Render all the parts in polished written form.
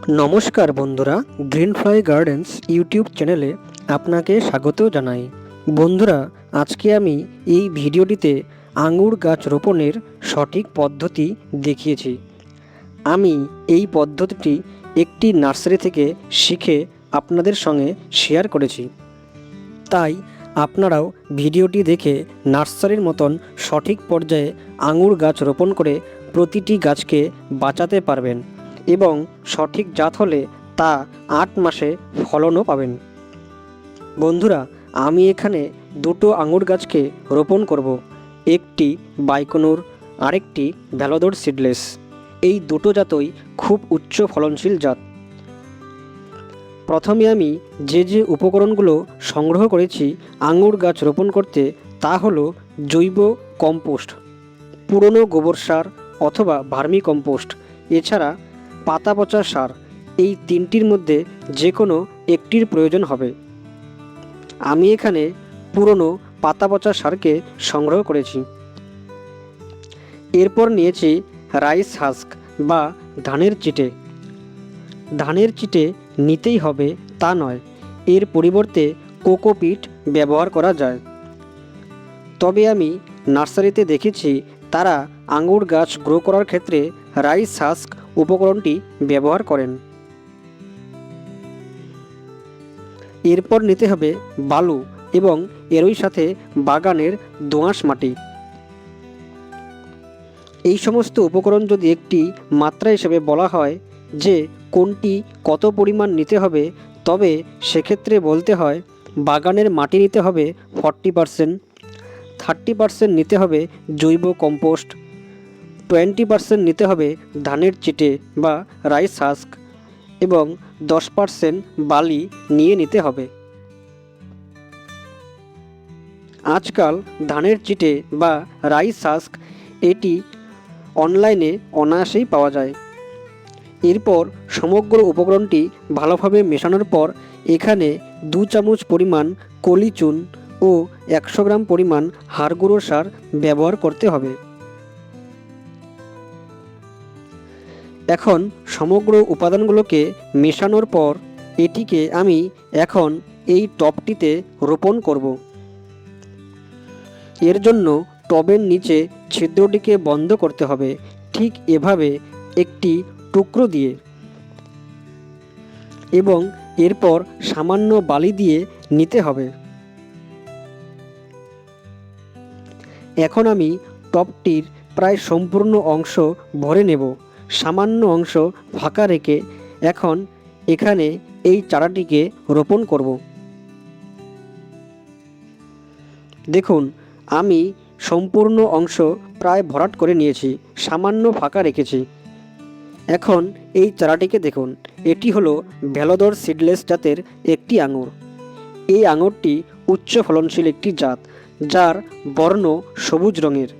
নমস্কার বন্ধুরা, green fly gardens YouTube চ্যানেলে আপনাকে স্বাগত জানাই। বন্ধুরা, আজকে আমি এই ভিডিওটিতে আঙুর গাছ রোপণের সঠিক পদ্ধতি দেখিয়েছি। আমি এই পদ্ধতিটি একটি নার্সারি থেকে শিখে আপনাদের সঙ্গে শেয়ার করেছি, তাই আপনারাও ভিডিওটি দেখে নার্সারির মতন সঠিক পর্যায়ে আঙুর গাছ রোপণ করে প্রতিটি গাছকে বাঁচাতে পারবেন এবং সঠিক জাত হলে তা 8 মাসে ফলনও পাবেন। বন্ধুরা, আমি এখানে দুটো আঙুর গাছকে রোপণ করব, একটি বাইকনুর, আরেকটি ভ্যালোডোর সিডলেস। এই দুটো জাতই খুব উচ্চ ফলনশীল জাত। প্রথমে আমি যে উপকরণগুলো সংগ্রহ করেছি আঙুর গাছ রোপণ করতে, তা হলো জৈব কম্পোস্ট, পুরনো গোবর সার অথবা ভার্মি কম্পোস্ট, এছাড়া পাতা পচা সার। এই তিনটির মধ্যে যে কোনো একটির প্রয়োজন হবে। আমি এখানে পুরনো পাতা পচা সারকে সংগ্রহ করেছি। এরপর নিয়েছি রাইস হাস্ক বা ধানের চিটে। ধানের চিটে নিতেই হবে তা নয়, এর পরিবর্তে কোকোপিট ব্যবহার করা যায়। তবে আমি নার্সারিতে দেখেছি তারা আঙুর গাছ গ্রো করার ক্ষেত্রে রাইস হাস্ক উপকরণটি ব্যবহার করেন। এরপর নিতে হবে বালু এবং এরই সাথে বাগানের দোআঁশ মাটি। এই সমস্ত উপকরণ যদি একটি মাত্রা হিসেবে বলা হয় যে কোনটি কত পরিমাণ নিতে হবে, তবে সেক্ষেত্রে বলতে হয় বাগানের মাটি নিতে হবে 40%, 30% নিতে হবে জৈব কম্পোস্ট, 20% নিতে হবে ধানের চিটে বা রাইস হাস্ক এবং 10% বালি নিয়ে নিতে হবে। আজকাল ধানের চিটে বা রাইস হাস্ক এটি অনলাইনে অনায়াসেই পাওয়া যায়। এরপর সমগ্র উপকরণটি ভালোভাবে মেশানোর পর এখানে 2 চামচ পরিমাণ কলি চুন ও 100 গ্রাম পরিমাণ হাড় গুঁড়ো সার ব্যবহার করতে হবে। এখন সমগ্র উপাদানগুলোকে মেশানোর পর এটিকে আমি এখন এই টবটিতে রোপণ করব। এর জন্য টবের নিচে ছিদ্রটিকে বন্ধ করতে হবে, ঠিক এভাবে একটি টুকরো দিয়ে, এবং এরপর সামান্য বালি দিয়ে নিতে হবে। এখন আমি টবটির প্রায় সম্পূর্ণ অংশ ভরে নেব, সামান্য অংশ ফাঁকা রেখে এখন এখানে এই চারাটিকে রোপণ করব। দেখুন, আমি সম্পূর্ণ অংশ প্রায় ভরাট করে নিয়েছি, সামান্য ফাঁকা রেখেছি। এখন এই চারাটিকে দেখুন, এটি হলো ভ্যালোডোর সিডলেস জাতের একটি আঙুর। এই আঙুরটি উচ্চ ফলনশীল একটি জাত, যার বর্ণ সবুজ রঙের,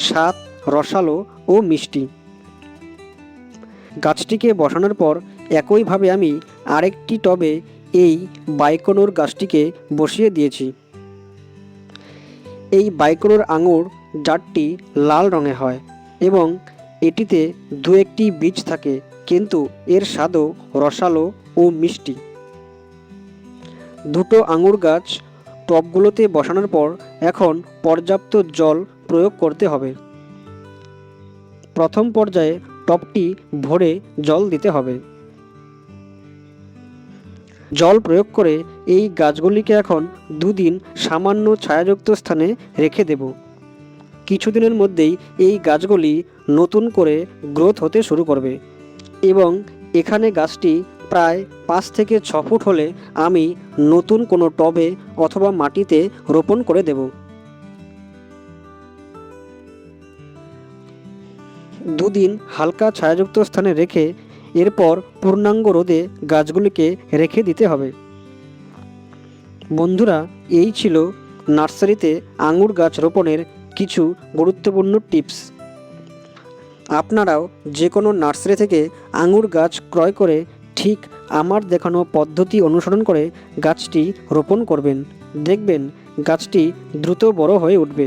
স্বাদ রসালো ও মিষ্টি। গাছটিকে বসানোর পর একইভাবে আমি আরেকটি টবে এই বাইকনুর গাছটিকে বসিয়ে দিয়েছি। এই বাইকনুর আঙুর জাতটি লাল রঙে হয় এবং এটিতে 2-1টি বীজ থাকে, কিন্তু এর স্বাদও রসালো ও মিষ্টি। দুটো আঙুর গাছ টবগুলোতে বসানোর পর এখন পর্যাপ্ত জল প্রয়োগ করতে হবে। প্রথম পর্যায়ে টবটি ভরে জল দিতে হবে। জল প্রয়োগ করে এই গাছগুলিকে এখন 2 দিন সামান্য ছায়াযুক্ত স্থানে রেখে দেব। কিছুদিনের মধ্যেই এই গাছগুলি নতুন করে গ্রোথ হতে শুরু করবে এবং এখানে গাছটি প্রায় 5 থেকে 6 ফুট হলে আমি নতুন কোনো টবে অথবা মাটিতে রোপণ করে দেব। 2 দিন হালকা ছায়াযুক্ত স্থানে রেখে এরপর পূর্ণাঙ্গ রোদে গাছগুলিকে রেখে দিতে হবে। বন্ধুরা, এই ছিল নার্সারিতে আঙুর গাছ রোপণের কিছু গুরুত্বপূর্ণ টিপস। আপনারাও যে কোনো নার্সারি থেকে আঙুর গাছ ক্রয় করে ঠিক আমার দেখানো পদ্ধতি অনুসরণ করে গাছটি রোপণ করবেন। দেখবেন গাছটি দ্রুত বড় হয়ে উঠবে।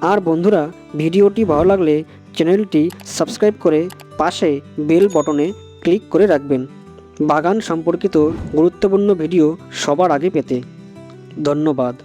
আর বন্ধুরা, ভিডিওটি ভালো লাগলে চ্যানেলটি সাবস্ক্রাইব করে পাশে বেল বটনে ক্লিক করে রাখবেন বাগান সম্পর্কিত গুরুত্বপূর্ণ ভিডিও সবার আগে পেতে। ধন্যবাদ।